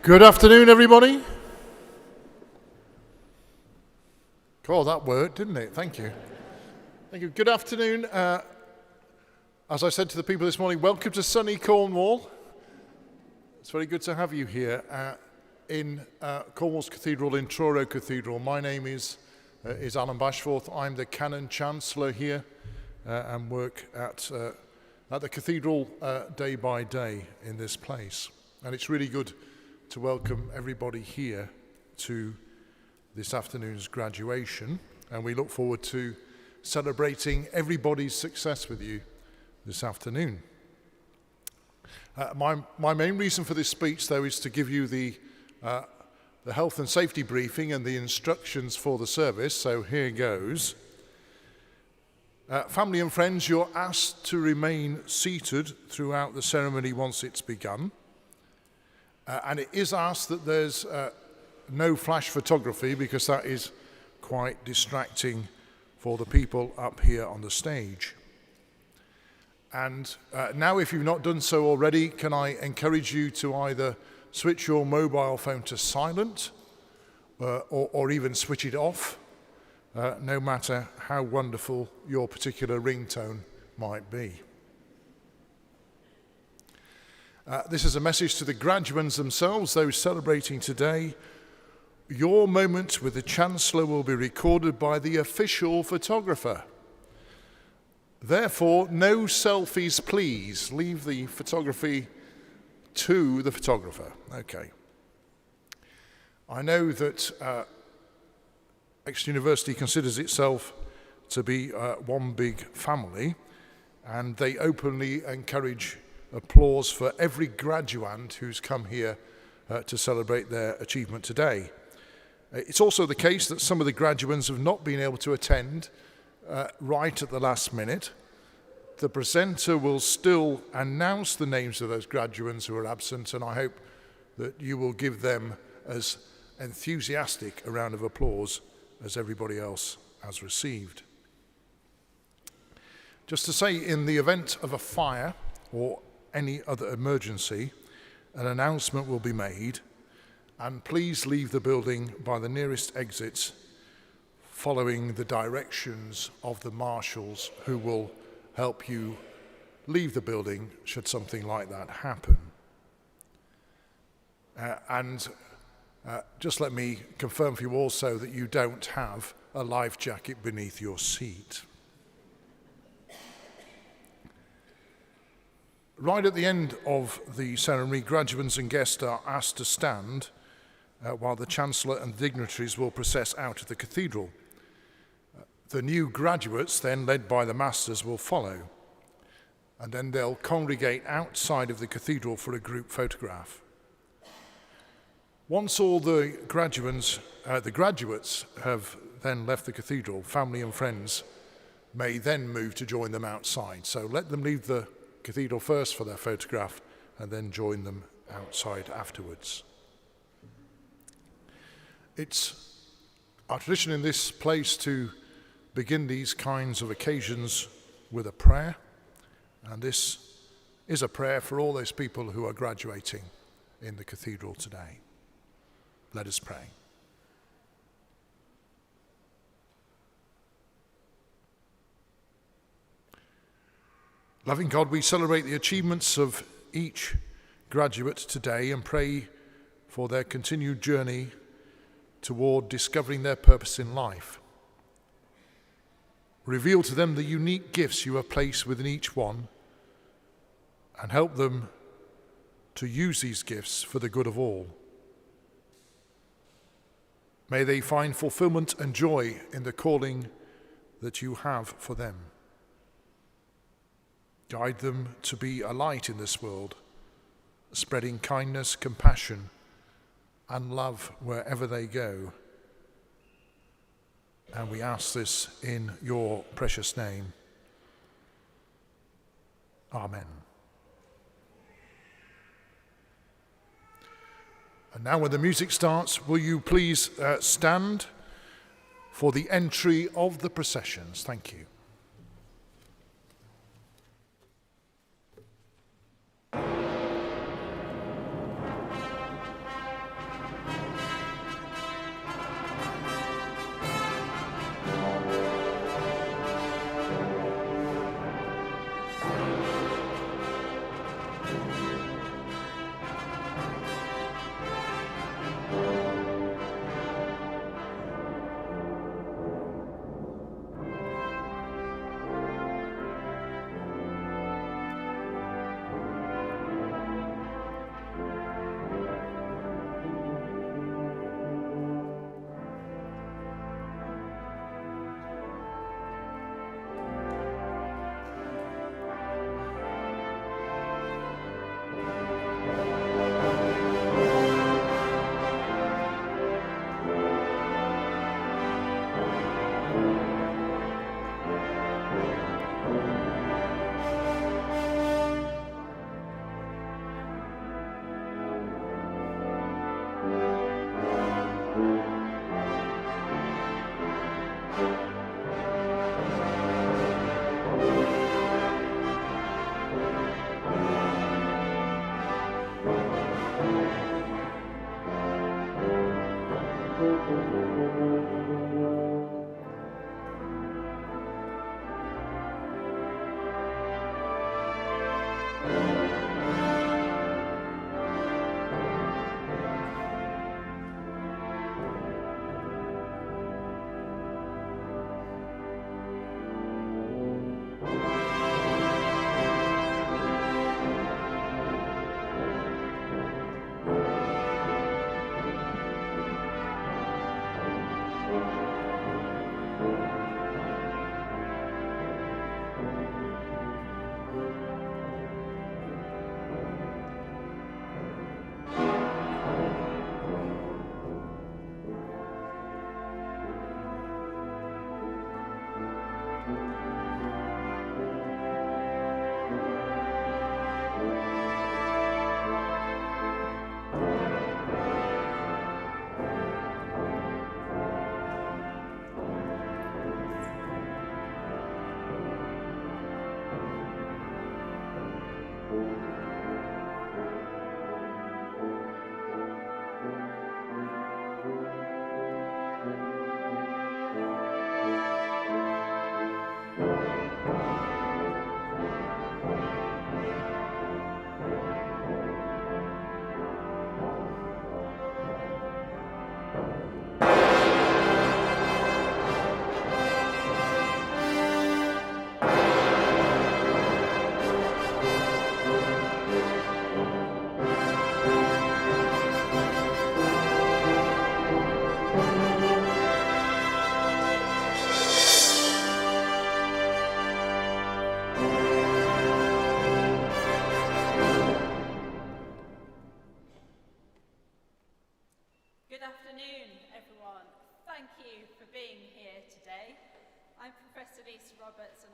Good afternoon, everybody. Oh, that worked, didn't it? Thank you. Thank you. Good afternoon. As I said to the people this morning, welcome to sunny Cornwall. It's very good to have you here in Cornwall's Cathedral, in Truro Cathedral. My name is Alan Bashforth. I'm the Canon Chancellor here and work at the Cathedral day by day in this place. And it's really good to welcome everybody here to this afternoon's graduation, and we look forward to celebrating everybody's success with you this afternoon. My main reason for this speech, though, is to give you the health and safety briefing and the instructions for the service, so here goes. Family and friends, you're asked to remain seated throughout the ceremony once it's begun. And it is asked that there's no flash photography, because that is quite distracting for the people up here on the stage. And now, if you've not done so already, can I encourage you to either switch your mobile phone to silent or even switch it off, no matter how wonderful your particular ringtone might be. This is a message to the graduands themselves, those celebrating today. Your moment with the Chancellor will be recorded by the official photographer. Therefore, no selfies, please. Leave the photography to the photographer. Okay. I know that Exeter University considers itself to be one big family, and they openly encourage applause for every graduand who's come here to celebrate their achievement today. It's also the case that some of the graduands have not been able to attend right at the last minute. The presenter will still announce the names of those graduands who are absent, and I hope that you will give them as enthusiastic a round of applause as everybody else has received. Just to say, in the event of a fire or any other emergency, an announcement will be made, and please leave the building by the nearest exits, following the directions of the marshals, who will help you leave the building should something like that happen. Just let me confirm for you also that you don't have a life jacket beneath your seat. Right at the end of the ceremony, graduands and guests are asked to stand while the Chancellor and dignitaries will process out of the cathedral. The new graduates, then led by the masters, will follow, and then they'll congregate outside of the cathedral for a group photograph. Once all the graduates have then left the cathedral, family and friends may then move to join them outside. So let them leave the cathedral first for their photograph and then join them outside afterwards. It's our tradition in this place to begin these kinds of occasions with a prayer, and this is a prayer for all those people who are graduating in the cathedral today. Let us pray. Loving God, we celebrate the achievements of each graduate today and pray for their continued journey toward discovering their purpose in life. Reveal to them the unique gifts you have placed within each one, and help them to use these gifts for the good of all. May they find fulfillment and joy in the calling that you have for them. Guide them to be a light in this world, spreading kindness, compassion, and love wherever they go. And we ask this in your precious name. Amen. And now, when the music starts, will you please stand for the entry of the processions? Thank you.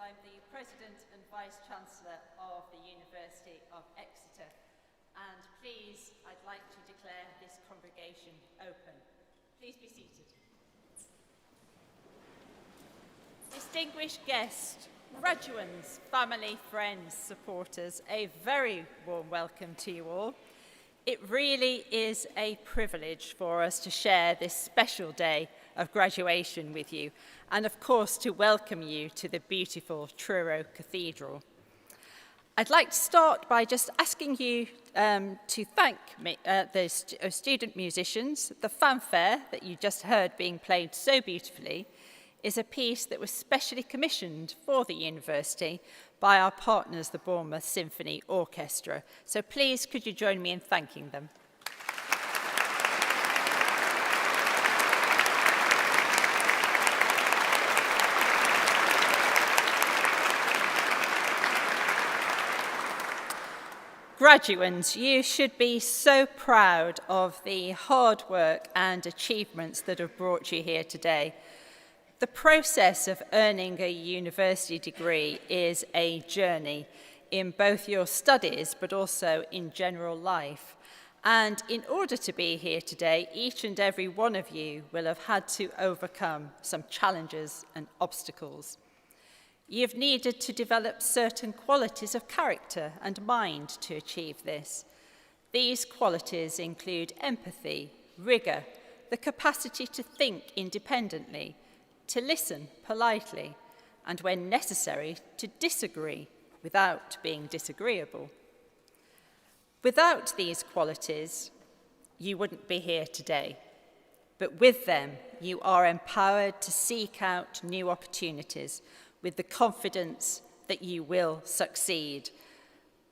And I'm the President and Vice-Chancellor of the University of Exeter. And please, I'd like to declare this congregation open. Please be seated. Distinguished guests, graduands, family, friends, supporters, a very warm welcome to you all. It really is a privilege for us to share this special day of graduation with you, and of course to welcome you to the beautiful Truro Cathedral. I'd like to start by just asking you to thank the student musicians. The fanfare that you just heard being played so beautifully is a piece that was specially commissioned for the university by our partners, the Bournemouth Symphony Orchestra. So please, could you join me in thanking them? Graduands, you should be so proud of the hard work and achievements that have brought you here today. The process of earning a university degree is a journey in both your studies but also in general life. And in order to be here today, each and every one of you will have had to overcome some challenges and obstacles. You've needed to develop certain qualities of character and mind to achieve this. These qualities include empathy, rigour, the capacity to think independently, to listen politely, and when necessary, to disagree without being disagreeable. Without these qualities, you wouldn't be here today. But with them, you are empowered to seek out new opportunities with the confidence that you will succeed.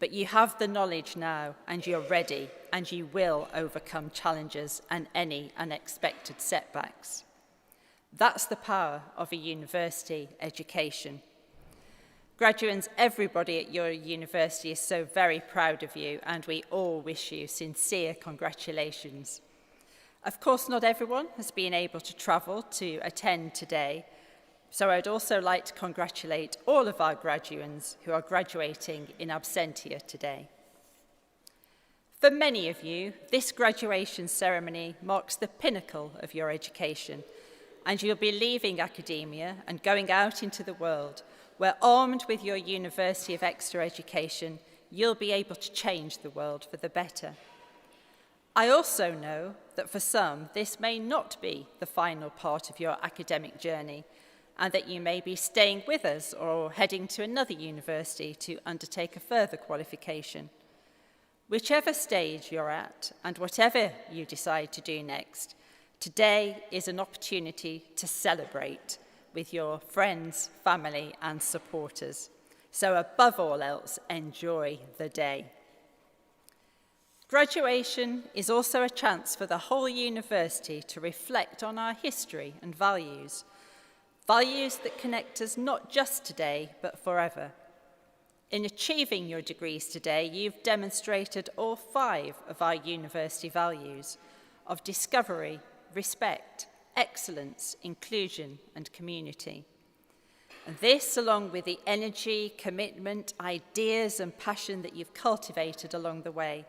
But you have the knowledge now, and you're ready, and you will overcome challenges and any unexpected setbacks. That's the power of a university education. Graduates, everybody at your university is so very proud of you, and we all wish you sincere congratulations. Of course, not everyone has been able to travel to attend today, so I'd also like to congratulate all of our graduands who are graduating in absentia today. For many of you, this graduation ceremony marks the pinnacle of your education, and you'll be leaving academia and going out into the world, where armed with your University of Exeter education, you'll be able to change the world for the better. I also know that for some, this may not be the final part of your academic journey, and that you may be staying with us or heading to another university to undertake a further qualification. Whichever stage you're at, and whatever you decide to do next, today is an opportunity to celebrate with your friends, family, and supporters. So above all else, enjoy the day. Graduation is also a chance for the whole university to reflect on our history and values, values that connect us not just today, but forever. In achieving your degrees today, you've demonstrated all 5 of our university values of discovery, respect, excellence, inclusion, and community. And this, along with the energy, commitment, ideas, and passion that you've cultivated along the way,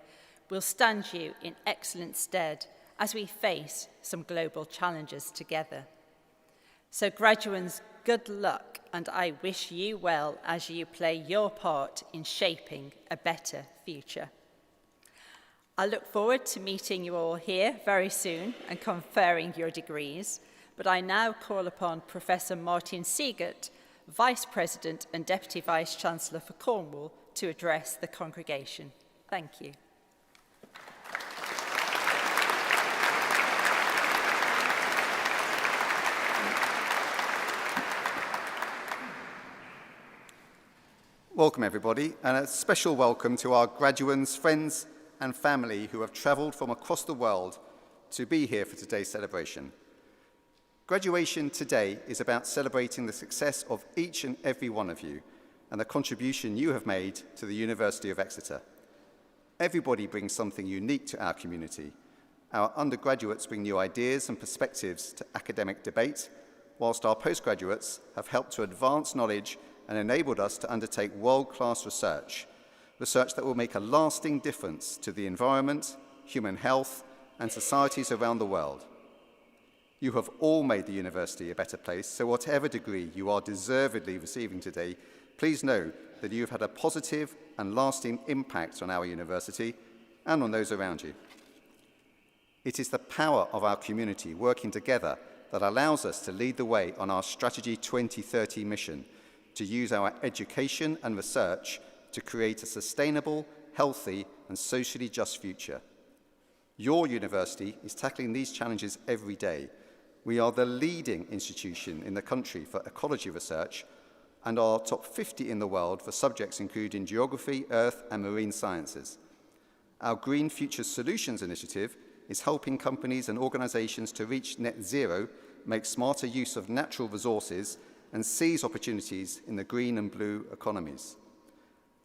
will stand you in excellent stead as we face some global challenges together. So graduates, good luck, and I wish you well as you play your part in shaping a better future. I look forward to meeting you all here very soon and conferring your degrees, but I now call upon Professor Martin Siegert, Vice President and Deputy Vice Chancellor for Cornwall, to address the congregation. Thank you. Welcome everybody, and a special welcome to our graduates, friends and family who have travelled from across the world to be here for today's celebration. Graduation today is about celebrating the success of each and every one of you and the contribution you have made to the University of Exeter. Everybody brings something unique to our community. Our undergraduates bring new ideas and perspectives to academic debate, whilst our postgraduates have helped to advance knowledge and enabled us to undertake world-class research that will make a lasting difference to the environment, human health, and societies around the world. You have all made the university a better place, so whatever degree you are deservedly receiving today, please know that you've had a positive and lasting impact on our university and on those around you. It is the power of our community working together that allows us to lead the way on our Strategy 2030 mission, to use our education and research to create a sustainable, healthy, and socially just future. Your university is tackling these challenges every day. We are the leading institution in the country for ecology research and are top 50 in the world for subjects including geography, earth, and marine sciences. Our Green Future Solutions initiative is helping companies and organizations to reach net zero, make smarter use of natural resources, and seize opportunities in the green and blue economies.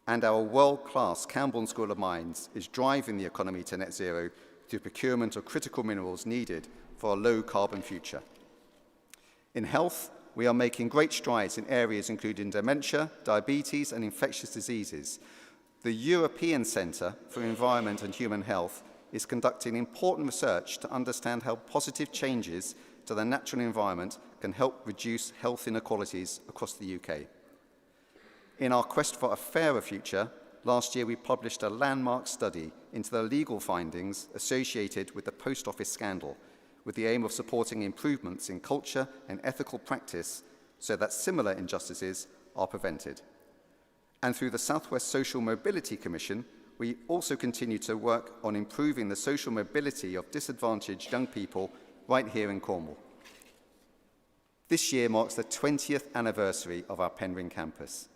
And our world-class Camborne School of Mines is driving the economy to net zero through procurement of critical minerals needed for a low-carbon future. In health, we are making great strides in areas including dementia, diabetes, and infectious diseases. The European Centre for Environment and Human Health is conducting important research to understand how positive changes to the natural environment can help reduce health inequalities across the UK. In our quest for a fairer future, last year we published a landmark study into the legal findings associated with the post office scandal, with the aim of supporting improvements in culture and ethical practice so that similar injustices are prevented. And through the South West Social Mobility Commission, we also continue to work on improving the social mobility of disadvantaged young people right here in Cornwall. This year marks the 20th anniversary of our Penryn campus.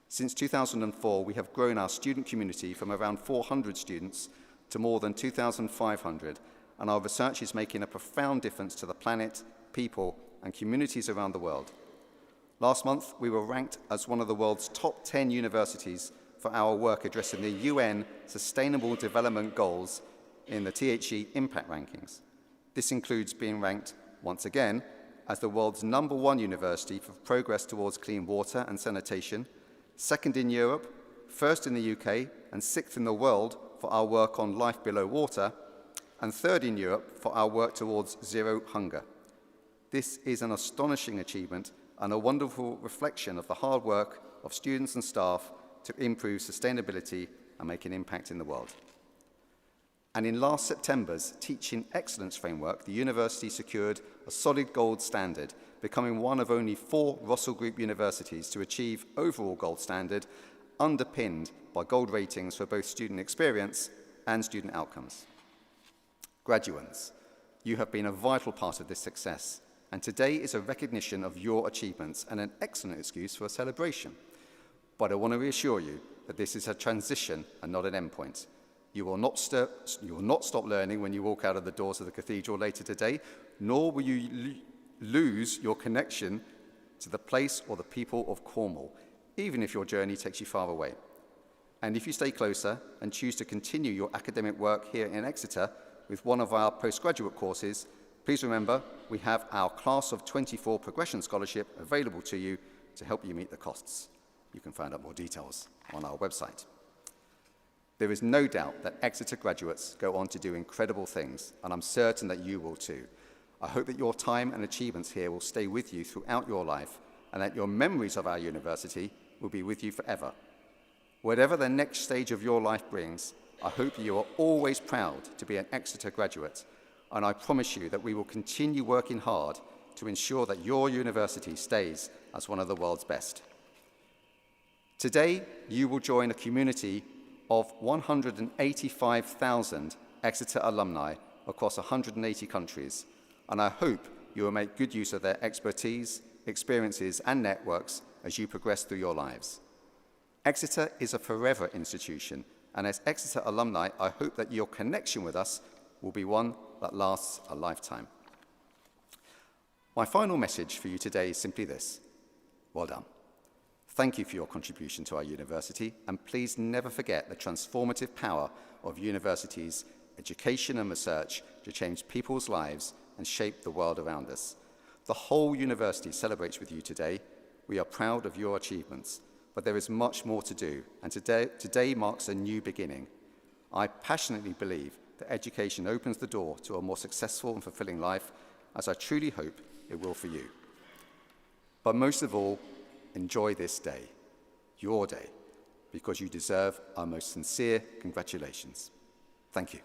Since 2004, we have grown our student community from around 400 students to more than 2,500, and our research is making a profound difference to the planet, people, and communities around the world. Last month, we were ranked as one of the world's top 10 universities for our work addressing the UN Sustainable Development Goals in the THE Impact Rankings. This includes being ranked, once again, as the world's #1 university for progress towards clean water and sanitation, second in Europe, first in the UK, and sixth in the world for our work on life below water, and third in Europe for our work towards zero hunger. This is an astonishing achievement and a wonderful reflection of the hard work of students and staff to improve sustainability and make an impact in the world. And in last September's Teaching Excellence Framework, the university secured a solid gold standard, becoming one of only 4 Russell Group universities to achieve overall gold standard, underpinned by gold ratings for both student experience and student outcomes. Graduates, you have been a vital part of this success, and today is a recognition of your achievements and an excellent excuse for a celebration. But I want to reassure you that this is a transition and not an endpoint. You will not stop learning when you walk out of the doors of the cathedral later today, nor will you lose your connection to the place or the people of Cornwall, even if your journey takes you far away. And if you stay closer and choose to continue your academic work here in Exeter with one of our postgraduate courses, please remember we have our Class of 24 Progression Scholarship available to you to help you meet the costs. You can find out more details on our website. There is no doubt that Exeter graduates go on to do incredible things, and I'm certain that you will too. I hope that your time and achievements here will stay with you throughout your life, and that your memories of our university will be with you forever. Whatever the next stage of your life brings, I hope you are always proud to be an Exeter graduate, and I promise you that we will continue working hard to ensure that your university stays as one of the world's best. Today, you will join a community of 185,000 Exeter alumni across 180 countries, and I hope you will make good use of their expertise, experiences, and networks as you progress through your lives. Exeter is a forever institution, and as Exeter alumni, I hope that your connection with us will be one that lasts a lifetime. My final message for you today is simply this: well done. Thank you for your contribution to our university, and please never forget the transformative power of universities, education and research to change people's lives and shape the world around us. The whole university celebrates with you today. We are proud of your achievements, but there is much more to do, and today marks a new beginning. I passionately believe that education opens the door to a more successful and fulfilling life, as I truly hope it will for you. But most of all, enjoy this day, your day, because you deserve our most sincere congratulations. Thank you.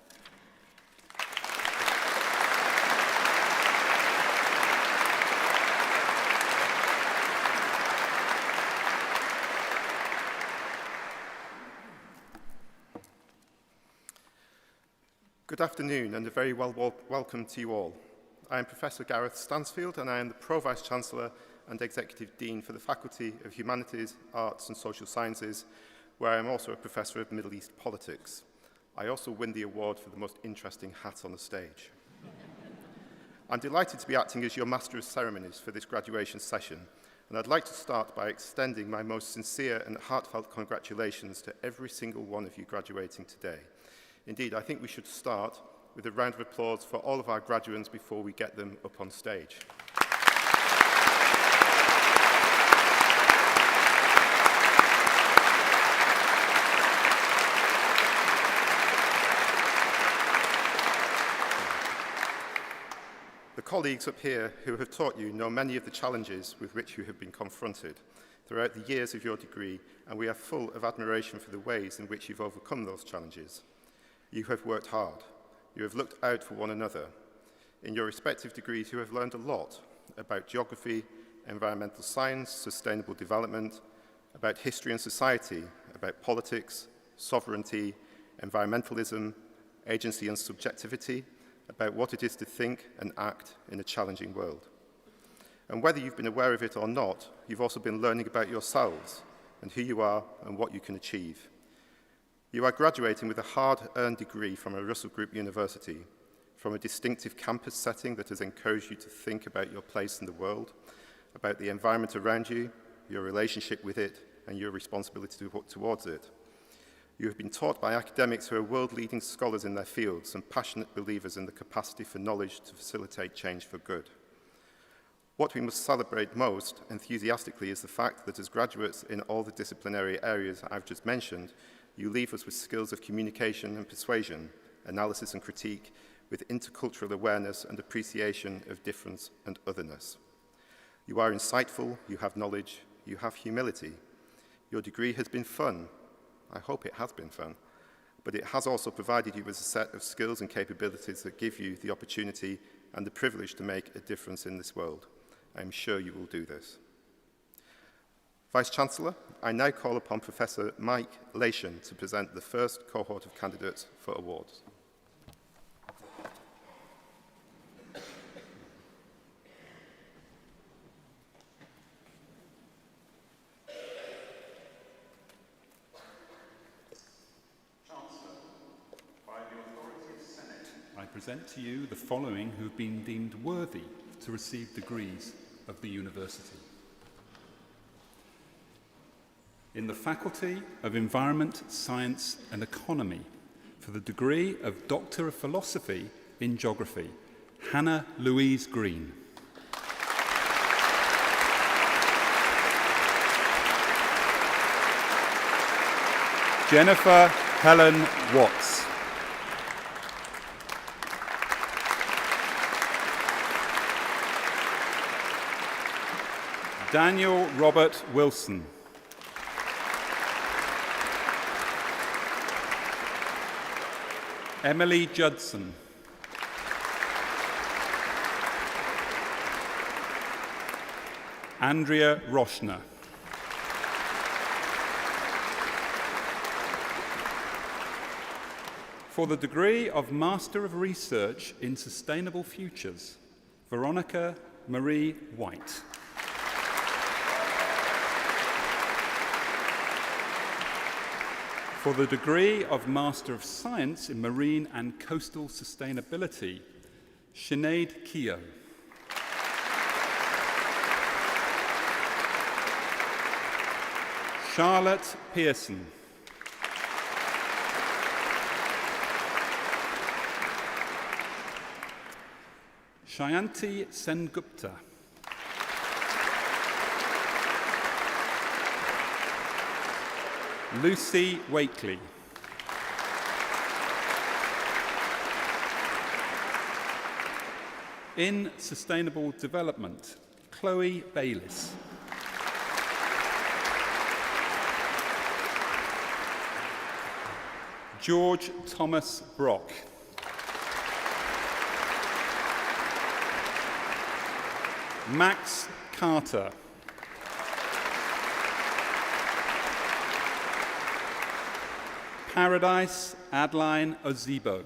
Good afternoon and a very welcome to you all. I am Professor Gareth Stansfield and I am the Pro-Vice-Chancellor and Executive Dean for the Faculty of Humanities, Arts and Social Sciences, where I am also a Professor of Middle East Politics. I also win the award for the most interesting hat on the stage. I'm delighted to be acting as your Master of Ceremonies for this graduation session, and I'd like to start by extending my most sincere and heartfelt congratulations to every single one of you graduating today. Indeed, I think we should start with a round of applause for all of our graduates before we get them up on stage. The colleagues up here who have taught you know many of the challenges with which you have been confronted throughout the years of your degree, and we are full of admiration for the ways in which you've overcome those challenges. You have worked hard. You have looked out for one another. In your respective degrees, you have learned a lot about geography, environmental science, sustainable development, about history and society, about politics, sovereignty, environmentalism, agency and subjectivity, about what it is to think and act in a challenging world. And whether you've been aware of it or not, you've also been learning about yourselves and who you are and what you can achieve. You are graduating with a hard-earned degree from a Russell Group university, from a distinctive campus setting that has encouraged you to think about your place in the world, about the environment around you, your relationship with it, and your responsibility towards it. You have been taught by academics who are world-leading scholars in their fields and passionate believers in the capacity for knowledge to facilitate change for good. What we must celebrate most enthusiastically is the fact that as graduates in all the disciplinary areas I've just mentioned, you leave us with skills of communication and persuasion, analysis and critique, with intercultural awareness and appreciation of difference and otherness. You are insightful, you have knowledge, you have humility. Your degree has been fun. I hope it has been fun. But it has also provided you with a set of skills and capabilities that give you the opportunity and the privilege to make a difference in this world. I am sure you will do this. Vice-Chancellor, I now call upon Professor Mike Lation to present the first cohort of candidates for awards. I present to you the following who have been deemed worthy to receive degrees of the university. In the Faculty of Environment, Science and Economy, for the degree of Doctor of Philosophy in Geography, Hannah Louise Green. Jennifer Helen Watts. Daniel Robert Wilson. Emily Judson. Andrea Roshner. For the degree of Master of Research in Sustainable Futures, Veronica Marie White. For the degree of Master of Science in Marine and Coastal Sustainability, Sinead Keogh. Charlotte Pearson. Shayanti Sengupta. Lucy Wakely. In Sustainable Development, Chloe Bayliss. George Thomas Brock. Max Carter. Paradise Adeline Ozebo.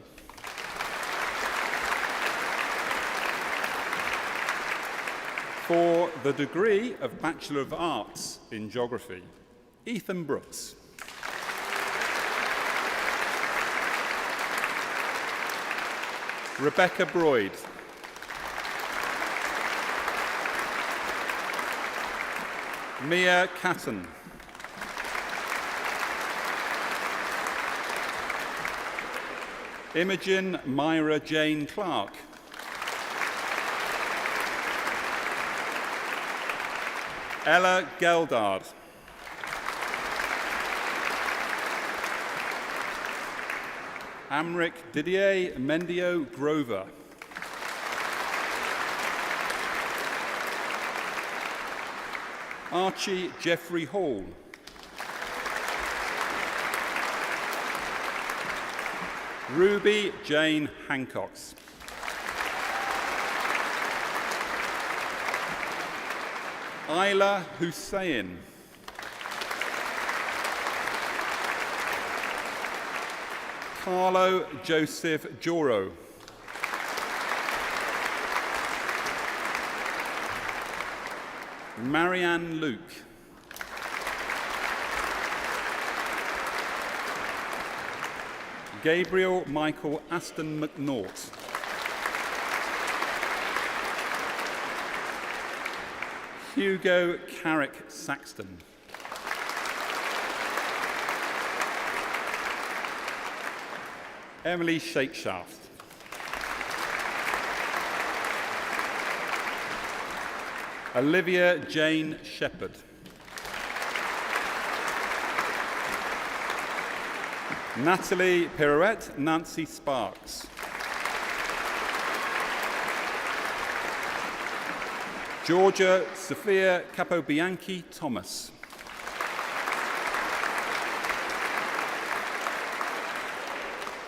For the degree of Bachelor of Arts in Geography, Ethan Brooks. Rebecca Broyd. Mia Catton. Imogen Myra Jane Clark. Ella Geldard. Amric Didier Mendio Grover. Archie Jeffrey Hall. Ruby Jane Hancocks. Isla Hussein. Carlo Joseph Joro. Marianne Luke. Gabriel Michael Aston McNaught. Hugo Carrick Saxton. Emily Shakeshaft. Olivia Jane Shepherd. Natalie Pirouette Nancy Sparks. Georgia Sophia Capobianchi Thomas.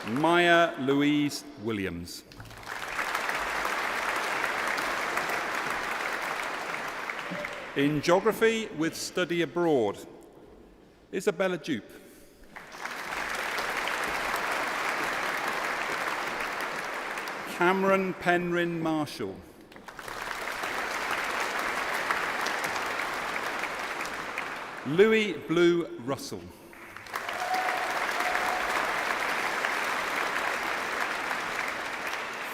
Maya Louise Williams. In Geography with Study Abroad, Isabella Dupe. Cameron Penryn Marshall. Louis Blue Russell.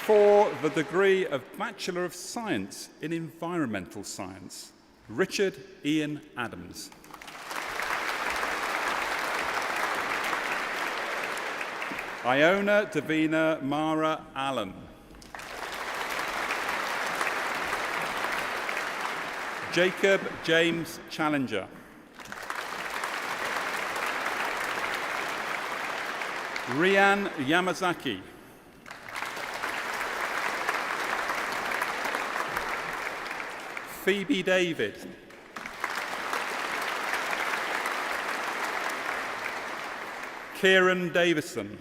For the degree of Bachelor of Science in Environmental Science, Richard Ian Adams. Iona Davina Mara Allen. Jacob James Challenger. Rian Yamazaki. Phoebe David. Kieran Davison.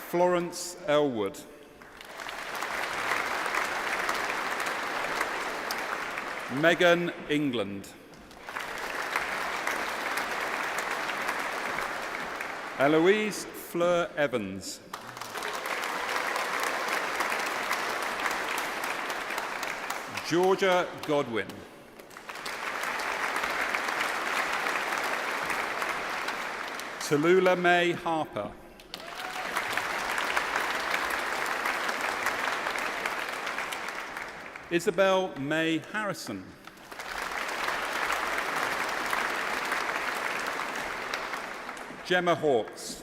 Florence Elwood. Megan England. Eloise Fleur Evans. Georgia Godwin. Tallulah May Harper. Isabel May Harrison. Gemma Hawkes.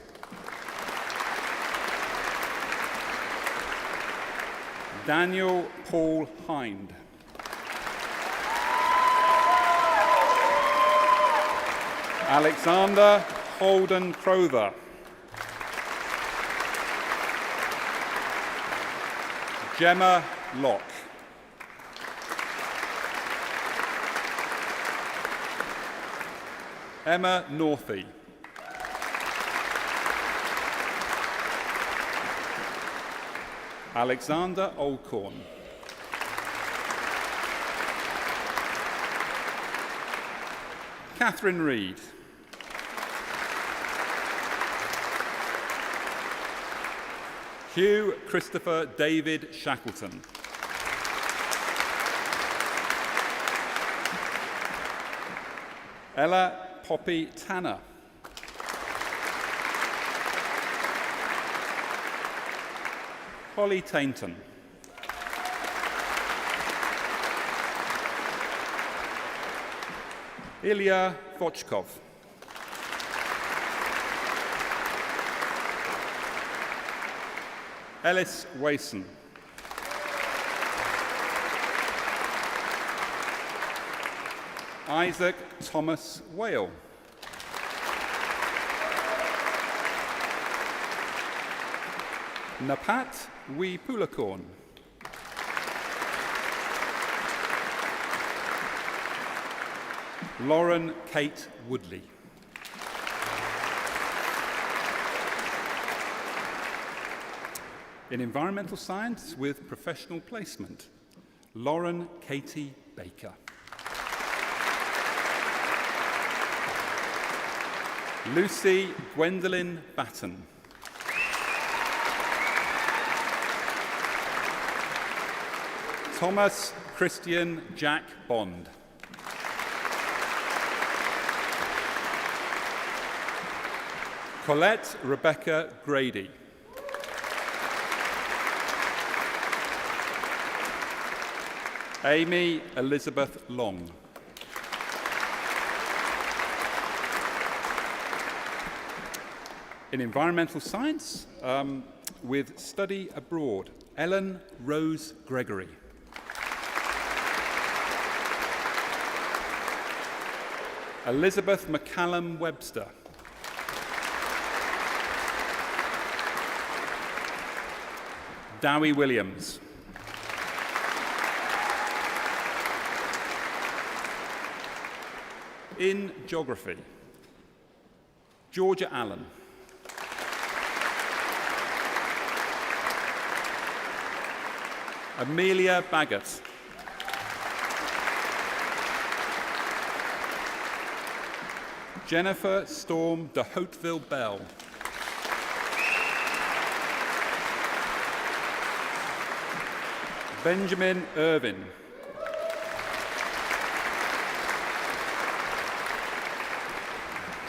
Daniel Paul Hind. Alexander Holden Crowther. Gemma Locke. Emma Northey. Alexander Olcorn. Catherine Reed. Hugh Christopher David Shackleton. Ella Poppy Tanner. Holly Tainton. Ilya Vochkov. Ellis Wason. Isaac Thomas Whale. Napat Wipulakorn. Lauren Kate Woodley. In environmental science with professional placement, Lauren Katie Baker. Lucy Gwendolyn Batten. Thomas Christian Jack Bond. Colette Rebecca Grady. Amy Elizabeth Long. In environmental science, with study abroad, Ellen Rose Gregory. Elizabeth McCallum Webster. Dowie Williams. In geography, Georgia Allen. Amelia Baggett. Jennifer Storm de Hauteville Bell. Benjamin Irvin.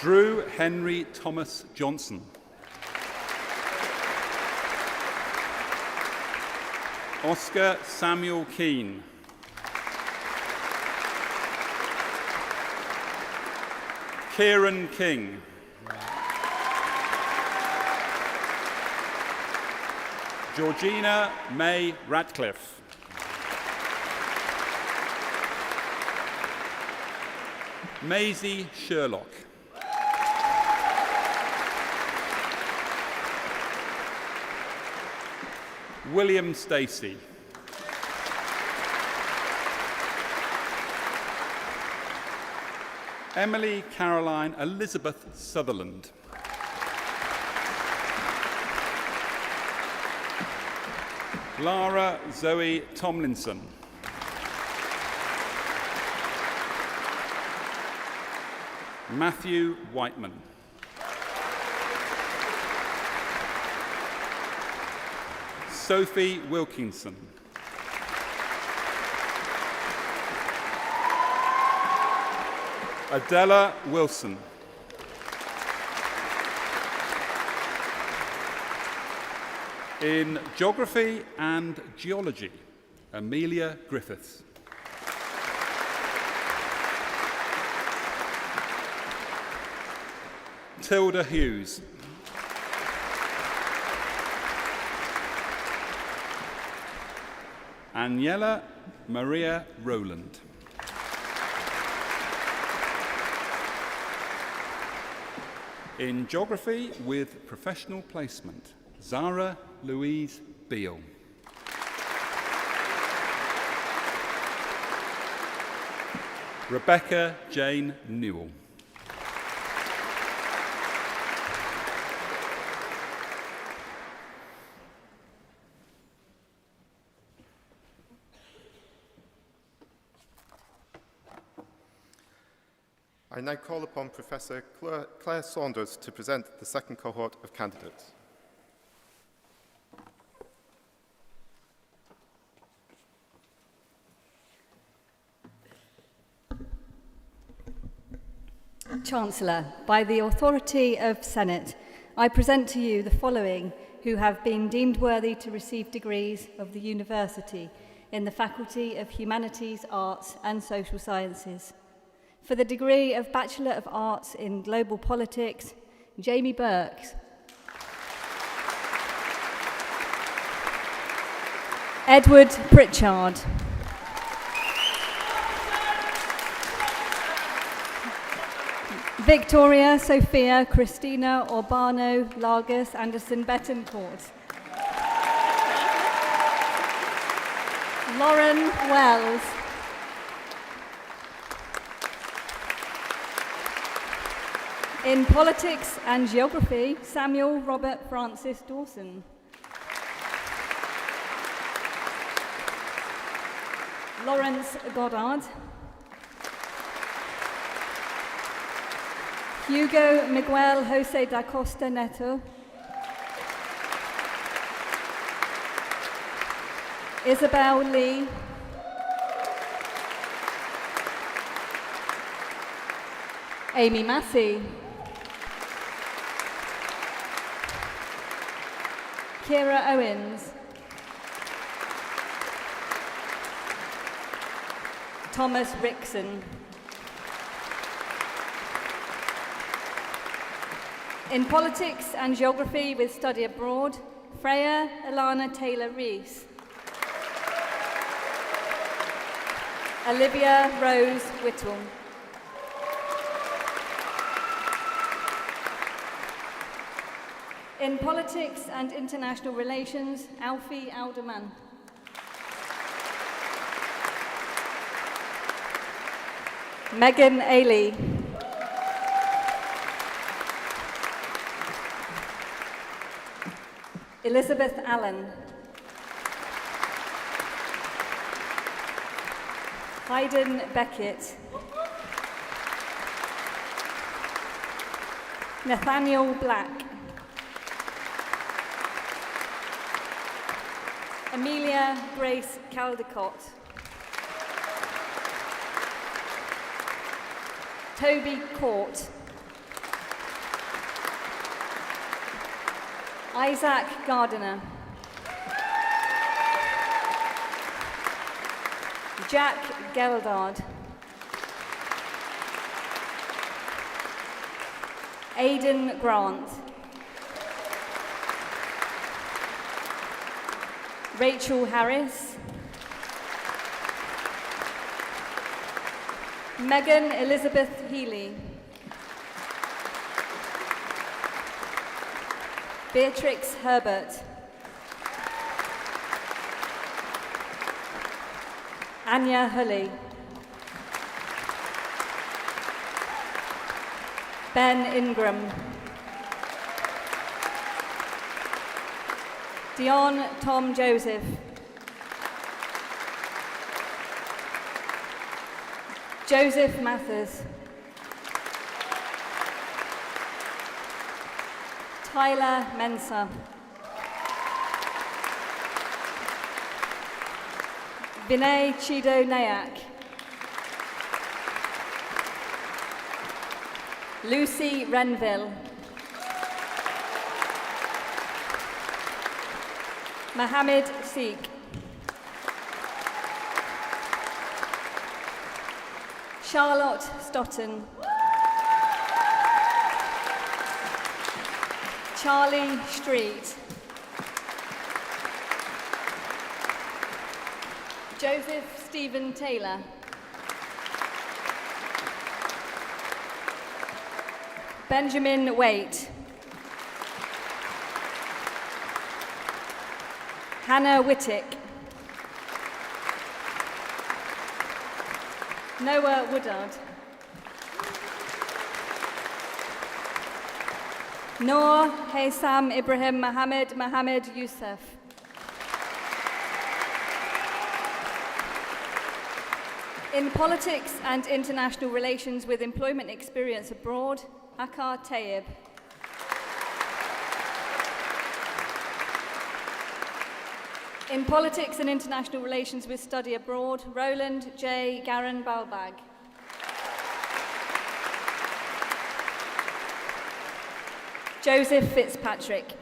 Drew Henry Thomas Johnson. Oscar Samuel Keane. Kieran King. Georgina May Ratcliffe. Maisie Sherlock. William Stacey. Emily Caroline Elizabeth Sutherland. Lara Zoe Tomlinson. Matthew Whiteman. Sophie Wilkinson. Adela Wilson. In geography and geology, Amelia Griffiths. Tilda Hughes. Aniela Maria Rowland. In geography with professional placement, Zara Louise Beale. Rebecca Jane Newell. I now call upon Professor Claire Saunders to present the second cohort of candidates. Chancellor, by the authority of Senate, I present to you the following who have been deemed worthy to receive degrees of the University in the Faculty of Humanities, Arts and Social Sciences. For the degree of Bachelor of Arts in Global Politics, Jamie Burks. Edward Pritchard. Victoria Sophia Christina Urbano Largus Anderson Bettencourt. Lauren Wells. In politics and geography, Samuel Robert Francis Dawson. Lawrence Goddard. Hugo Miguel Jose da Costa Neto. Isabel Lee. Amy Massey. Kira Owens. Thomas Rickson. In politics and geography with study abroad, Freya Alana Taylor-Rees. Olivia Rose Whittle. In Politics and International Relations, Alfie Alderman. Megan Ailey. Elizabeth Allen. Hayden Beckett. Nathaniel Black. Amelia Grace Caldecott. Toby Court. Isaac Gardiner. Jack Geldard. Aidan Grant. Rachel Harris. Megan Elizabeth Healy. Beatrix Herbert. Anya Hulley. Ben Ingram. Dion Tom Joseph. Joseph Mathers. Tyler Mensah. Vinay Chido Nayak. Lucy Renville. Mohammed Sikh. Charlotte Stoughton. Charlie Street. Joseph Stephen Taylor. Benjamin Waite. Hannah Whittick. Noah Woodard. Noor Haysam Ibrahim Mohammed Youssef. In Politics and International Relations with Employment Experience Abroad, Akar Tayyib. In Politics and International Relations with Study Abroad, Roland J. Garan Balbag. Joseph Fitzpatrick.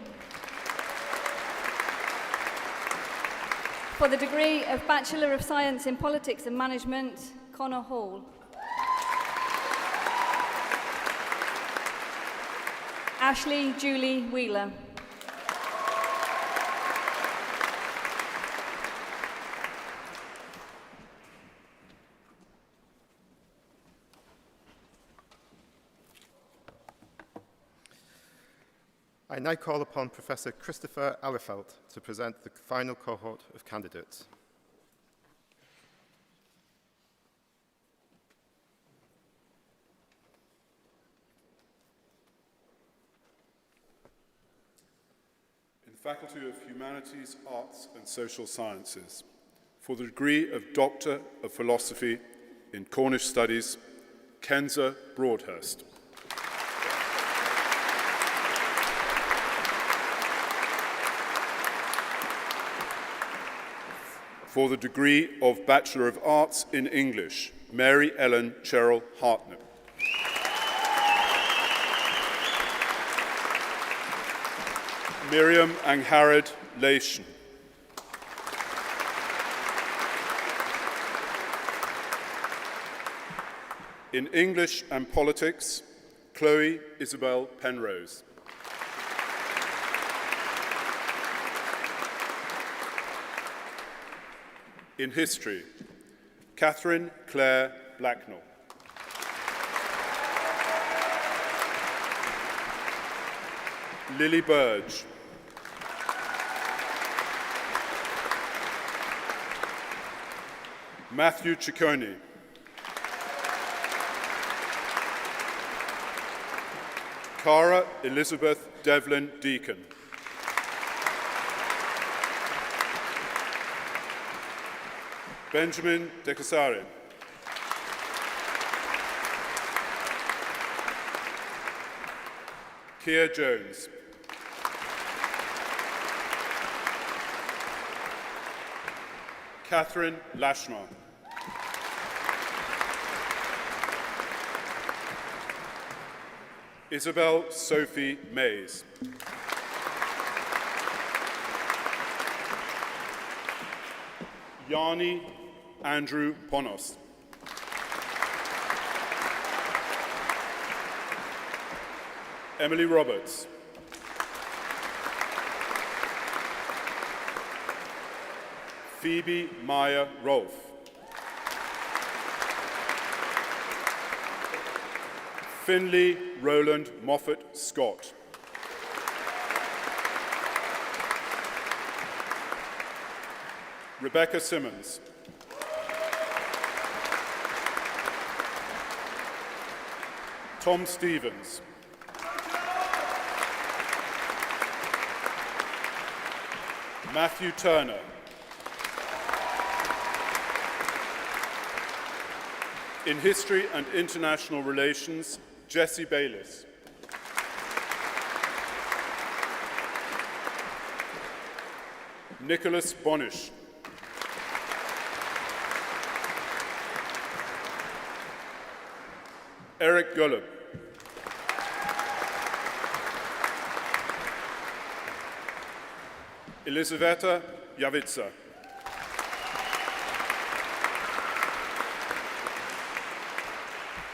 For the degree of Bachelor of Science in Politics and Management, Connor Hall. Ashley Julie Wheeler. I now call upon Professor Christopher Allefeld to present the final cohort of candidates. In the Faculty of Humanities, Arts and Social Sciences, for the degree of Doctor of Philosophy in Cornish Studies, Kenza Broadhurst. For the degree of Bachelor of Arts in English, Mary Ellen Cheryl Hartnett. Miriam Angharad Leishan. In English and Politics, Chloe Isabel Penrose. In History, Catherine Clare Blacknell. Lily Burge. Matthew Ciccone. Cara Elizabeth Devlin Deacon. Benjamin De Casare. Kia Jones. Catherine Lashmar. Isabel Sophie Mays. Yanni Andrew Ponos. Emily Roberts. Phoebe Maya Rolfe. Finley Roland Moffat Scott. Rebecca Simmons. Tom Stevens. Matthew Turner. In History and International Relations, Jessie Bayliss. Nicholas Bonish. Eric Gullub. Elisaveta Javitsa.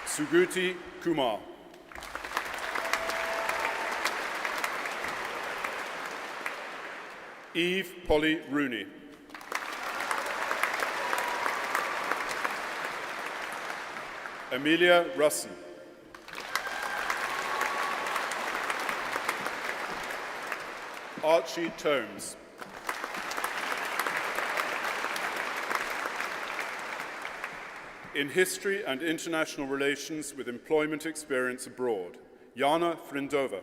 Suguti Kumar. Eve Polly Rooney. Amelia Russen. Archie Tomes. In History and International Relations with Employment Experience Abroad, Jana Frindova.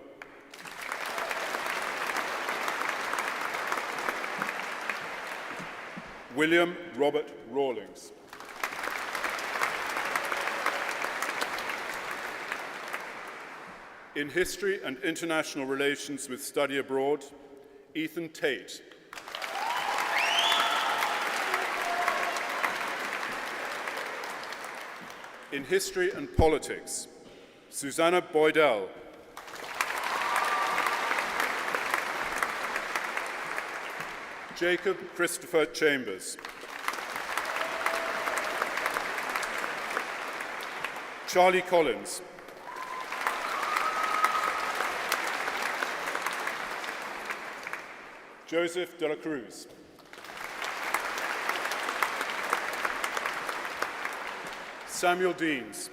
William Robert Rawlings. In History and International Relations with Study Abroad, Ethan Tate. In History and Politics, Susanna Boydell. Jacob Christopher Chambers. Charlie Collins. Joseph de la Cruz. Samuel Deans.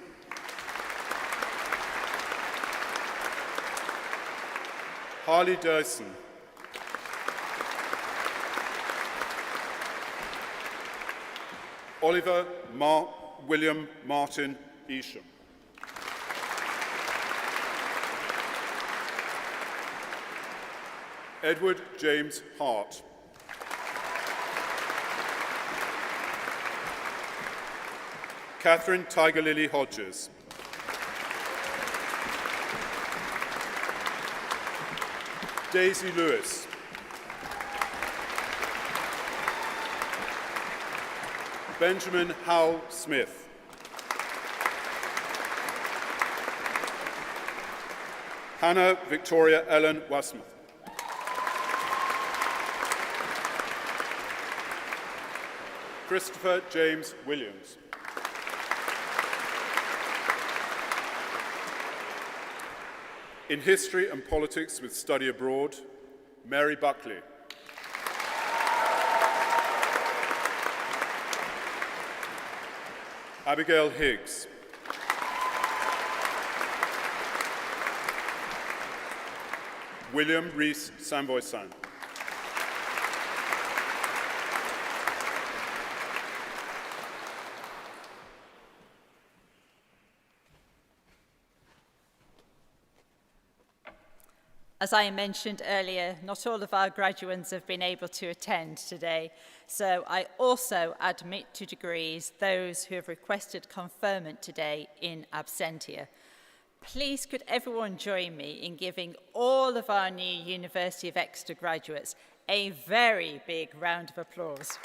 Harley Dyson. Oliver William Martin Isham. Edward James Hart. Catherine Tiger Lily Hodges. Daisy Lewis. Benjamin Howell Smith. Hannah Victoria Ellen Wasmuth. Christopher James Williams. In History and Politics with Study Abroad, Mary Buckley. Abigail Higgs. William Rees Samboy-San. As I mentioned earlier, not all of our graduates have been able to attend today, so I also admit to degrees those who have requested conferment today in absentia. Please could everyone join me in giving all of our new University of Exeter graduates a very big round of applause.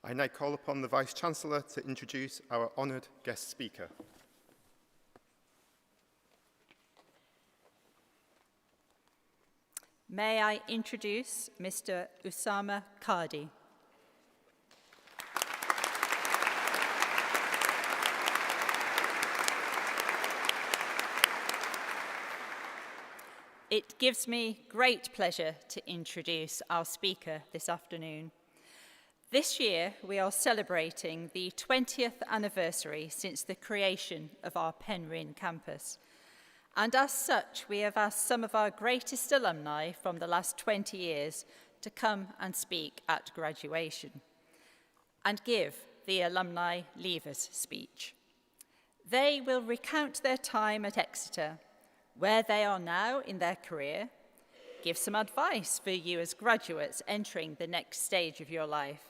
I now call upon the Vice-Chancellor to introduce our honoured guest speaker. May I introduce Mr. Usama Qadi. It gives me great pleasure to introduce our speaker this afternoon. This year, we are celebrating the 20th anniversary since the creation of our Penryn campus. And as such, we have asked some of our greatest alumni from the last 20 years to come and speak at graduation and give the alumni leavers speech. They will recount their time at Exeter, where they are now in their career, give some advice for you as graduates entering the next stage of your life,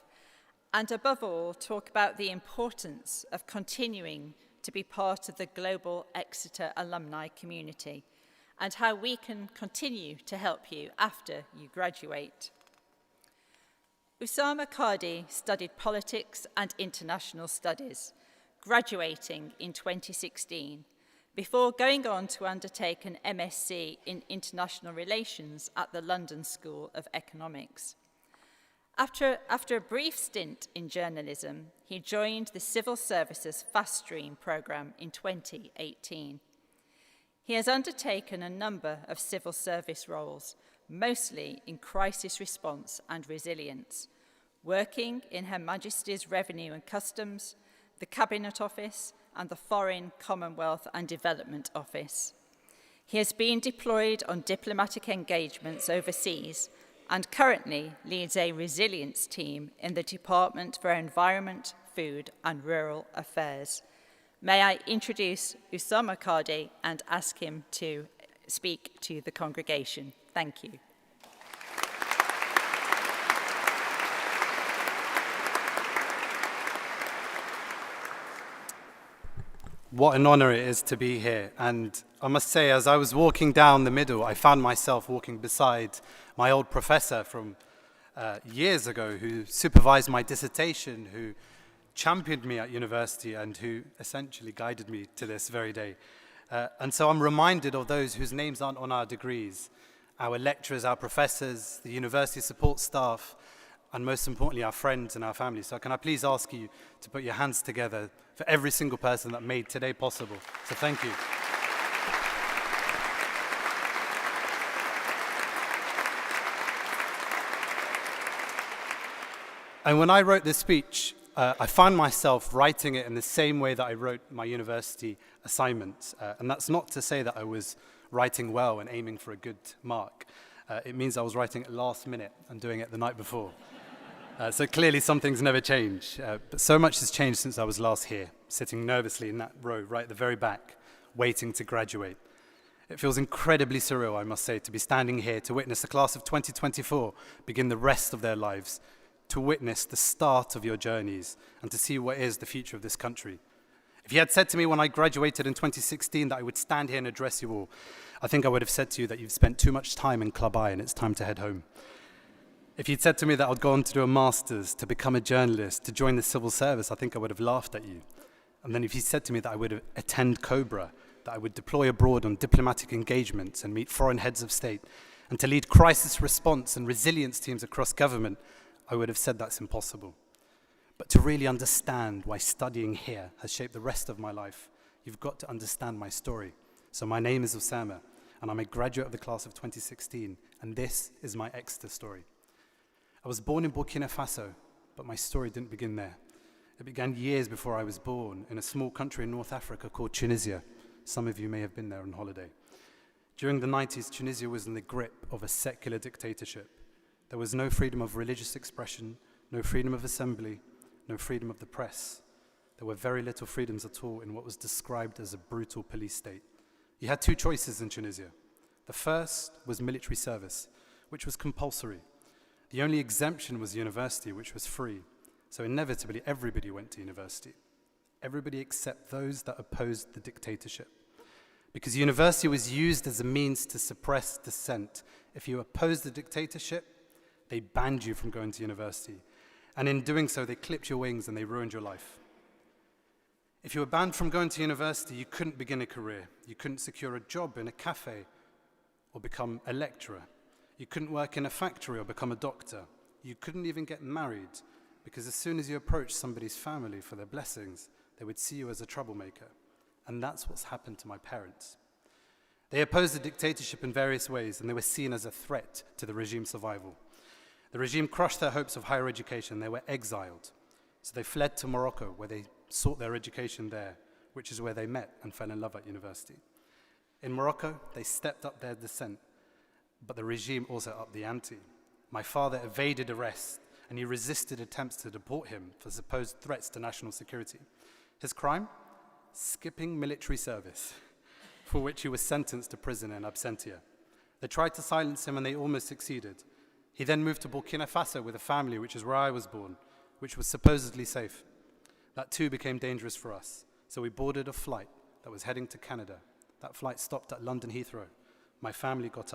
and above all, talk about the importance of continuing to be part of the global Exeter alumni community and how we can continue to help you after you graduate. Usama Qadi studied politics and international studies, graduating in 2016, before going on to undertake an MSc in International Relations at the London School of Economics. After a brief stint in journalism, he joined the Civil Services Fast Stream programme in 2018. He has undertaken a number of civil service roles, mostly in crisis response and resilience, working in Her Majesty's Revenue and Customs, the Cabinet Office, and the Foreign, Commonwealth and Development Office. He has been deployed on diplomatic engagements overseas and currently leads a resilience team in the Department for Environment, Food and Rural Affairs. May I introduce Usama Qadi and ask him to speak to the congregation. Thank you. What an honour it is to be here. And I must say, as I was walking down the middle, I found myself walking beside my old professor from years ago who supervised my dissertation, who championed me at university and who essentially guided me to this very day. And so I'm reminded of those whose names aren't on our degrees, our lecturers, our professors, the university support staff, and most importantly, our friends and our family. So can I please ask you to put your hands together for every single person that made today possible. So thank you. And when I wrote this speech, I found myself writing it in the same way that I wrote my university assignments. And that's not to say that I was writing well and aiming for a good mark. It means I was writing it last minute and doing it the night before. So clearly some things never change. But so much has changed since I was last here, sitting nervously in that row right at the very back, waiting to graduate. It feels incredibly surreal, I must say, to be standing here to witness the class of 2024 begin the rest of their lives, to witness the start of your journeys, and to see what is the future of this country. If you had said to me when I graduated in 2016 that I would stand here and address you all, I think I would have said to you that you've spent too much time in Club I and it's time to head home. If you'd said to me that I'd go on to do a master's, to become a journalist, to join the civil service, I think I would have laughed at you. And then if you said to me that I would attend Cobra, that I would deploy abroad on diplomatic engagements and meet foreign heads of state, and to lead crisis response and resilience teams across government, I would have said that's impossible. But to really understand why studying here has shaped the rest of my life, you've got to understand my story. So my name is Osama, and I'm a graduate of the class of 2016, and this is my Exeter story. I was born in Burkina Faso, but my story didn't begin there. It began years before I was born in a small country in North Africa called Tunisia. Some of you may have been there on holiday. During the 90s, Tunisia was in the grip of a secular dictatorship. There was no freedom of religious expression, no freedom of assembly, no freedom of the press. There were very little freedoms at all in what was described as a brutal police state. You had two choices in Tunisia. The first was military service, which was compulsory. The only exemption was university, which was free. So inevitably, everybody went to university. Everybody except those that opposed the dictatorship. Because university was used as a means to suppress dissent. If you opposed the dictatorship, they banned you from going to university. And in doing so, they clipped your wings and they ruined your life. If you were banned from going to university, you couldn't begin a career. You couldn't secure a job in a cafe or become a lecturer. You couldn't work in a factory or become a doctor. You couldn't even get married, because as soon as you approached somebody's family for their blessings, they would see you as a troublemaker. And that's what's happened to my parents. They opposed the dictatorship in various ways, and they were seen as a threat to the regime's survival. The regime crushed their hopes of higher education. They were exiled. So they fled to Morocco, where they sought their education there, which is where they met and fell in love at university. In Morocco, they stepped up their dissent, but the regime also upped the ante. My father evaded arrest, and he resisted attempts to deport him for supposed threats to national security. His crime? Skipping military service, for which he was sentenced to prison in absentia. They tried to silence him, and they almost succeeded. He then moved to Burkina Faso with a family, which is where I was born, which was supposedly safe. That too became dangerous for us, so we boarded a flight that was heading to Canada. That flight stopped at London Heathrow. My family got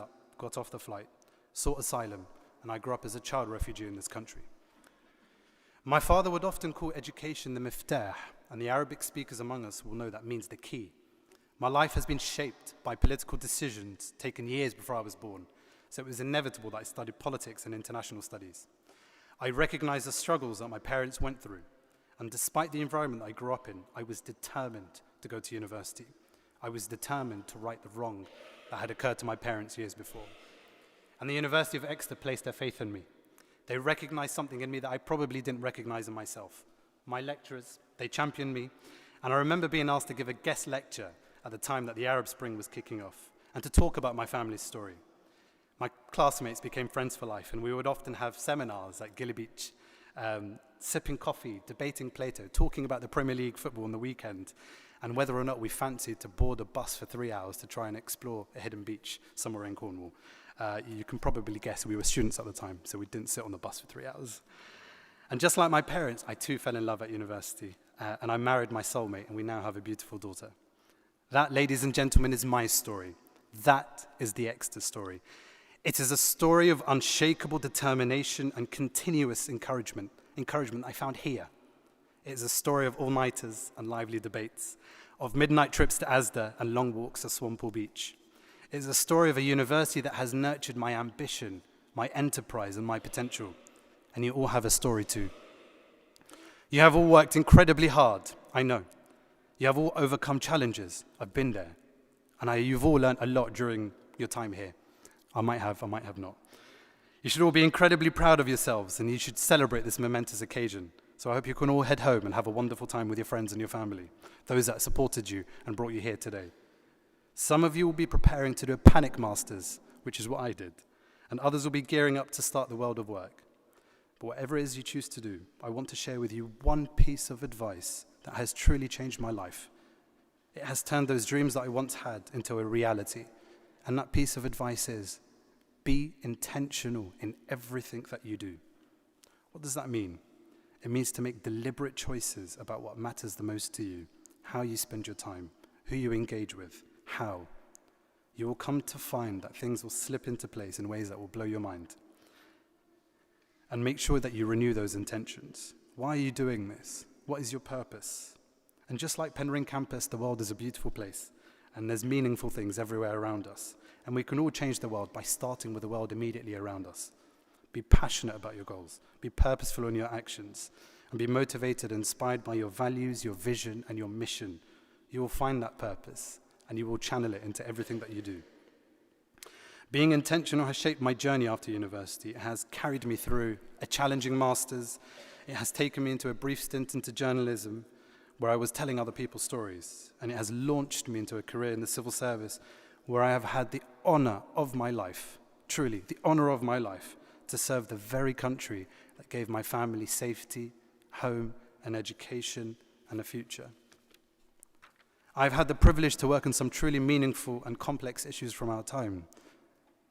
off the flight, sought asylum, and I grew up as a child refugee in this country. My father would often call education the miftah, and the Arabic speakers among us will know that means the key. My life has been shaped by political decisions taken years before I was born, so it was inevitable that I studied politics and international studies. I recognize the struggles that my parents went through, and despite the environment I grew up in, I was determined to go to university. I was determined to right the wrong that had occurred to my parents years before. And the University of Exeter placed their faith in me. They recognized something in me that I probably didn't recognize in myself. My lecturers, they championed me, and I remember being asked to give a guest lecture at the time that the Arab Spring was kicking off, and to talk about my family's story. My classmates became friends for life, and we would often have seminars at Gilly Beach, sipping coffee, debating Plato, talking about the Premier League football on the weekend, and whether or not we fancied to board a bus for 3 hours to try and explore a hidden beach somewhere in Cornwall. You can probably guess we were students at the time, so we didn't sit on the bus for 3 hours. And just like my parents, I too fell in love at university, and I married my soulmate, and we now have a beautiful daughter. That, ladies and gentlemen, is my story. That is the Exeter story. It is a story of unshakable determination and continuous encouragement I found here. It is a story of all-nighters and lively debates, of midnight trips to Asda and long walks to Swamppool Beach. It is a story of a university that has nurtured my ambition, my enterprise, and my potential. And you all have a story too. You have all worked incredibly hard, I know. You have all overcome challenges. I've been there. And you've all learned a lot during your time here. I might have not. You should all be incredibly proud of yourselves, and you should celebrate this momentous occasion. So I hope you can all head home and have a wonderful time with your friends and your family, those that supported you and brought you here today. Some of you will be preparing to do a panic masters, which is what I did, and others will be gearing up to start the world of work. But whatever it is you choose to do, I want to share with you one piece of advice that has truly changed my life. It has turned those dreams that I once had into a reality. And that piece of advice is, be intentional in everything that you do. What does that mean? It means to make deliberate choices about what matters the most to you, how you spend your time, who you engage with, how. You will come to find that things will slip into place in ways that will blow your mind. And make sure that you renew those intentions. Why are you doing this? What is your purpose? And just like Penryn campus, the world is a beautiful place, and there's meaningful things everywhere around us. And we can all change the world by starting with the world immediately around us. Be passionate about your goals. Be purposeful in your actions. And be motivated and inspired by your values, your vision, and your mission. You will find that purpose, and you will channel it into everything that you do. Being intentional has shaped my journey after university. It has carried me through a challenging master's. It has taken me into a brief stint into journalism, where I was telling other people's stories. And it has launched me into a career in the civil service, where I have had the honor of my life, truly, the honor of my life, to serve the very country that gave my family safety, home, and education, and a future. I've had the privilege to work on some truly meaningful and complex issues from our time,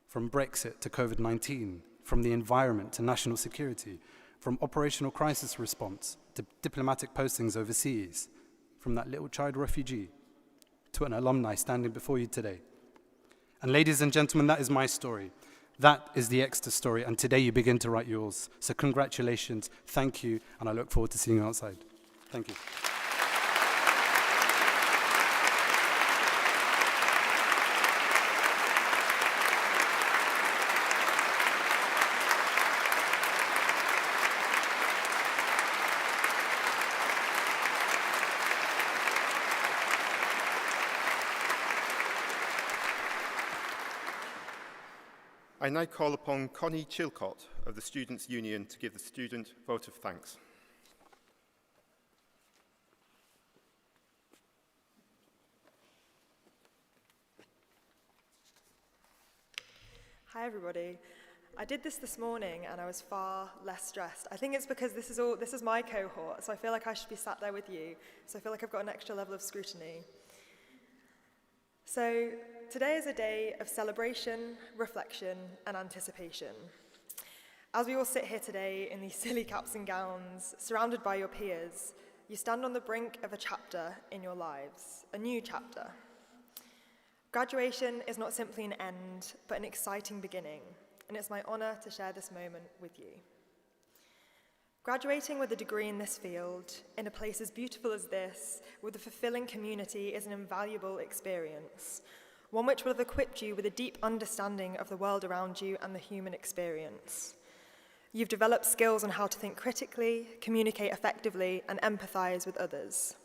from Brexit to COVID-19, from the environment to national security, from operational crisis response to diplomatic postings overseas, from that little child refugee to an alumni standing before you today. And ladies and gentlemen, that is my story. That is the Exeter story, and today you begin to write yours. So congratulations, thank you, and I look forward to seeing you outside. Thank you. I now call upon Connie Chilcott of the Students' Union to give the student vote of thanks. Hi everybody. I did this morning and I was far less stressed. I think it's because this is my cohort, so I feel like I should be sat there with you. So I feel like I've got an extra level of scrutiny. So today is a day of celebration, reflection, and anticipation. As we all sit here today in these silly caps and gowns, surrounded by your peers, you stand on the brink of a chapter in your lives, a new chapter. Graduation is not simply an end, but an exciting beginning, and it's my honor to share this moment with you. Graduating with a degree in this field, in a place as beautiful as this, with a fulfilling community, is an invaluable experience, one which will have equipped you with a deep understanding of the world around you and the human experience. You've developed skills on how to think critically, communicate effectively, and empathize with others.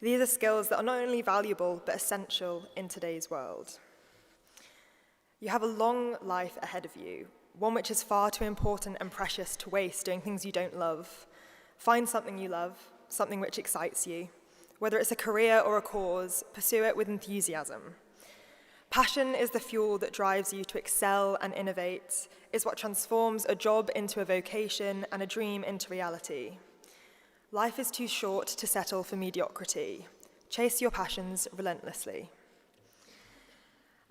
These are skills that are not only valuable, but essential in today's world. You have a long life ahead of you, one which is far too important and precious to waste doing things you don't love. Find something you love, something which excites you. Whether it's a career or a cause, pursue it with enthusiasm. Passion is the fuel that drives you to excel and innovate, is what transforms a job into a vocation and a dream into reality. Life is too short to settle for mediocrity. Chase your passions relentlessly.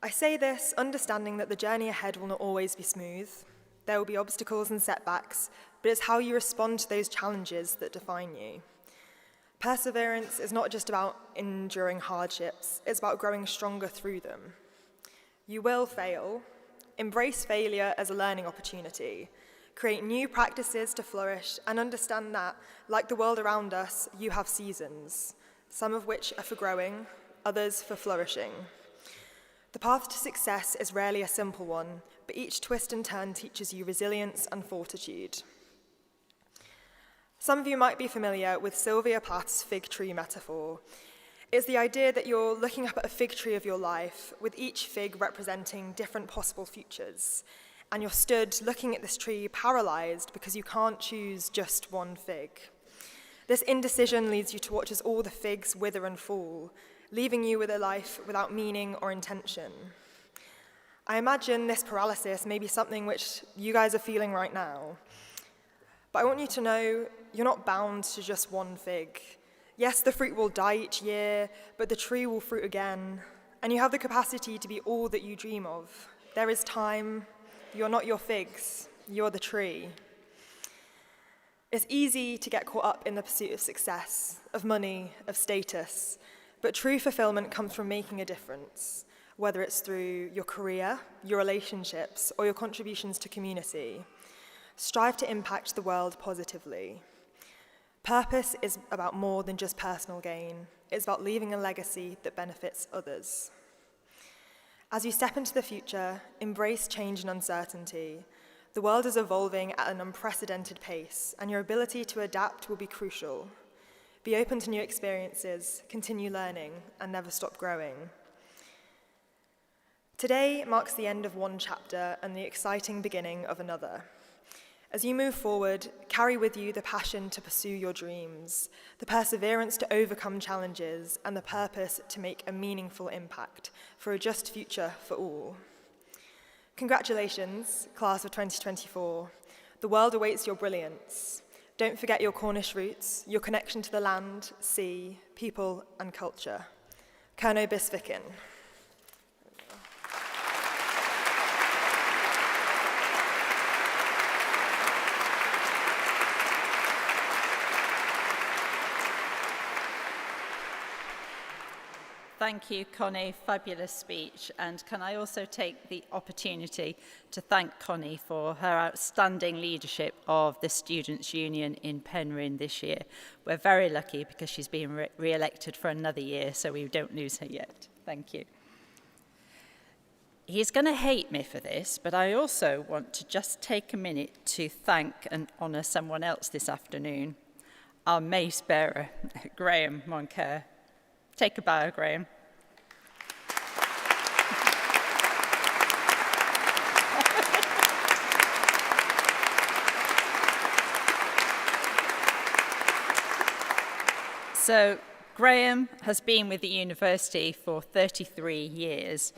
I say this understanding that the journey ahead will not always be smooth. There will be obstacles and setbacks, but it's how you respond to those challenges that define you. Perseverance is not just about enduring hardships, it's about growing stronger through them. You will fail. Embrace failure as a learning opportunity. Create new practices to flourish and understand that, like the world around us, you have seasons, some of which are for growing, others for flourishing. The path to success is rarely a simple one, but each twist and turn teaches you resilience and fortitude. Some of you might be familiar with Sylvia Plath's fig tree metaphor. It's the idea that you're looking up at a fig tree of your life, with each fig representing different possible futures, and you're stood looking at this tree paralyzed because you can't choose just one fig. This indecision leads you to watch as all the figs wither and fall, leaving you with a life without meaning or intention. I imagine this paralysis may be something which you guys are feeling right now. But I want you to know you're not bound to just one fig. Yes, the fruit will die each year, but the tree will fruit again, and you have the capacity to be all that you dream of. There is time. You're not your figs. You're the tree. It's easy to get caught up in the pursuit of success, of money, of status, but true fulfillment comes from making a difference, whether it's through your career, your relationships, or your contributions to community. Strive to impact the world positively. Purpose is about more than just personal gain. It's about leaving a legacy that benefits others. As you step into the future, embrace change and uncertainty. The world is evolving at an unprecedented pace, and your ability to adapt will be crucial. Be open to new experiences, continue learning, and never stop growing. Today marks the end of one chapter and the exciting beginning of another. As you move forward, carry with you the passion to pursue your dreams, the perseverance to overcome challenges, and the purpose to make a meaningful impact for a just future for all. Congratulations, class of 2024. The world awaits your brilliance. Don't forget your Cornish roots, your connection to the land, sea, people, and culture. Kerno bis Viken. Thank you, Connie. Fabulous speech. And can I also take the opportunity to thank Connie for her outstanding leadership of the Students' Union in Penryn this year. We're very lucky because she's been re-elected for another year, so we don't lose her yet. Thank you. He's going to hate me for this, but I also want to just take a minute to thank and honour someone else this afternoon, our mace bearer, Graham Moncur. Take a bow, Graham. So, Graham has been with the university for 33 years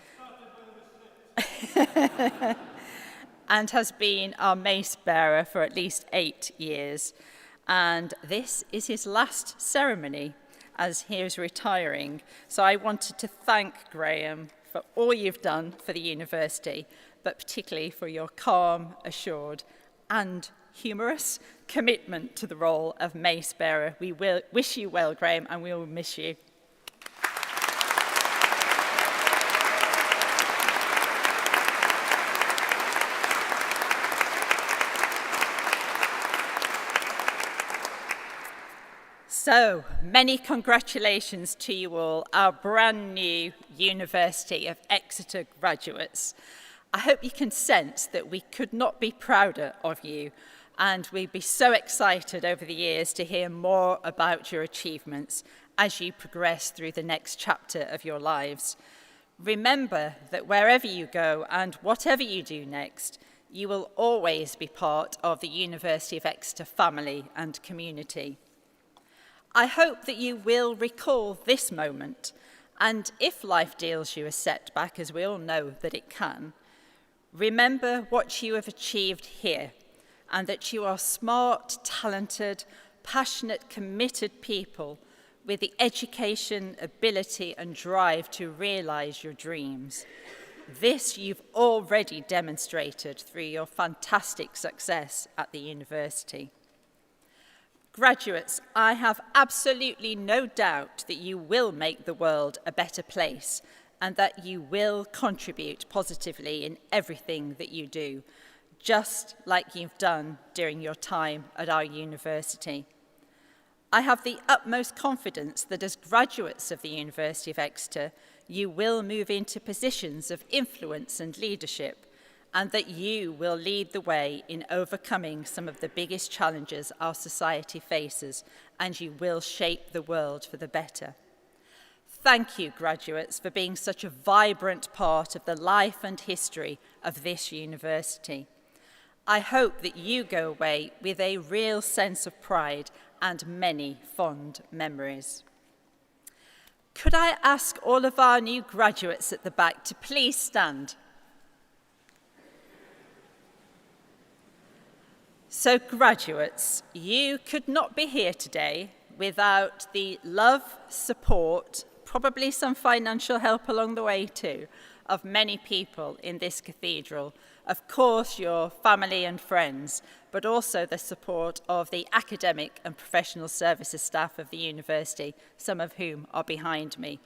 and has been our mace bearer for at least 8 years. And this is his last ceremony as he is retiring. So I wanted to thank Graham for all you've done for the university, but particularly for your calm, assured, and humorous commitment to the role of mace bearer. We will wish you well, Graham, and we will miss you. So, many congratulations to you all, our brand new University of Exeter graduates. I hope you can sense that we could not be prouder of you, and we'd be so excited over the years to hear more about your achievements as you progress through the next chapter of your lives. Remember that wherever you go and whatever you do next, you will always be part of the University of Exeter family and community. I hope that you will recall this moment, and if life deals you a setback, as we all know that it can, remember what you have achieved here, and that you are smart, talented, passionate, committed people with the education, ability, and drive to realize your dreams. This you've already demonstrated through your fantastic success at the university. Graduates, I have absolutely no doubt that you will make the world a better place and that you will contribute positively in everything that you do, just like you've done during your time at our university. I have the utmost confidence that as graduates of the University of Exeter, you will move into positions of influence and leadership, and that you will lead the way in overcoming some of the biggest challenges our society faces, and you will shape the world for the better. Thank you, graduates, for being such a vibrant part of the life and history of this university. I hope that you go away with a real sense of pride and many fond memories. Could I ask all of our new graduates at the back to please stand? So graduates, you could not be here today without the love, support, probably some financial help along the way too, of many people in this cathedral. Of course, your family and friends, but also the support of the academic and professional services staff of the university, some of whom are behind me.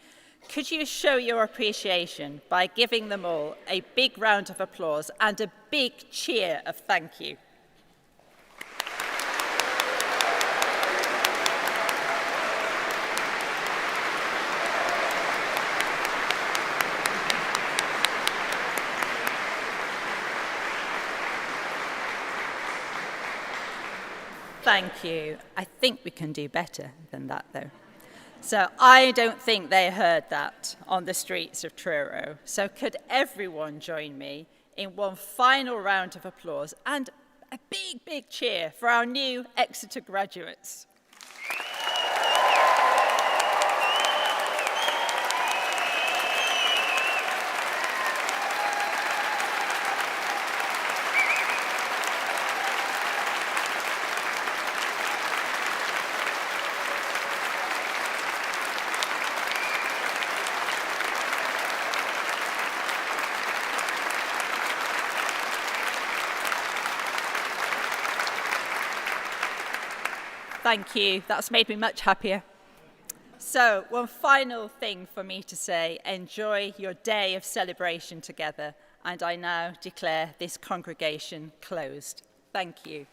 Could you show your appreciation by giving them all a big round of applause and a big cheer of thank you? Thank you. I think we can do better than that, though. So I don't think they heard that on the streets of Truro. So could everyone join me in one final round of applause and a big, big cheer for our new Exeter graduates? Thank you. That's made me much happier. So, one final thing for me to say. Enjoy your day of celebration together. And I now declare this congregation closed. Thank you.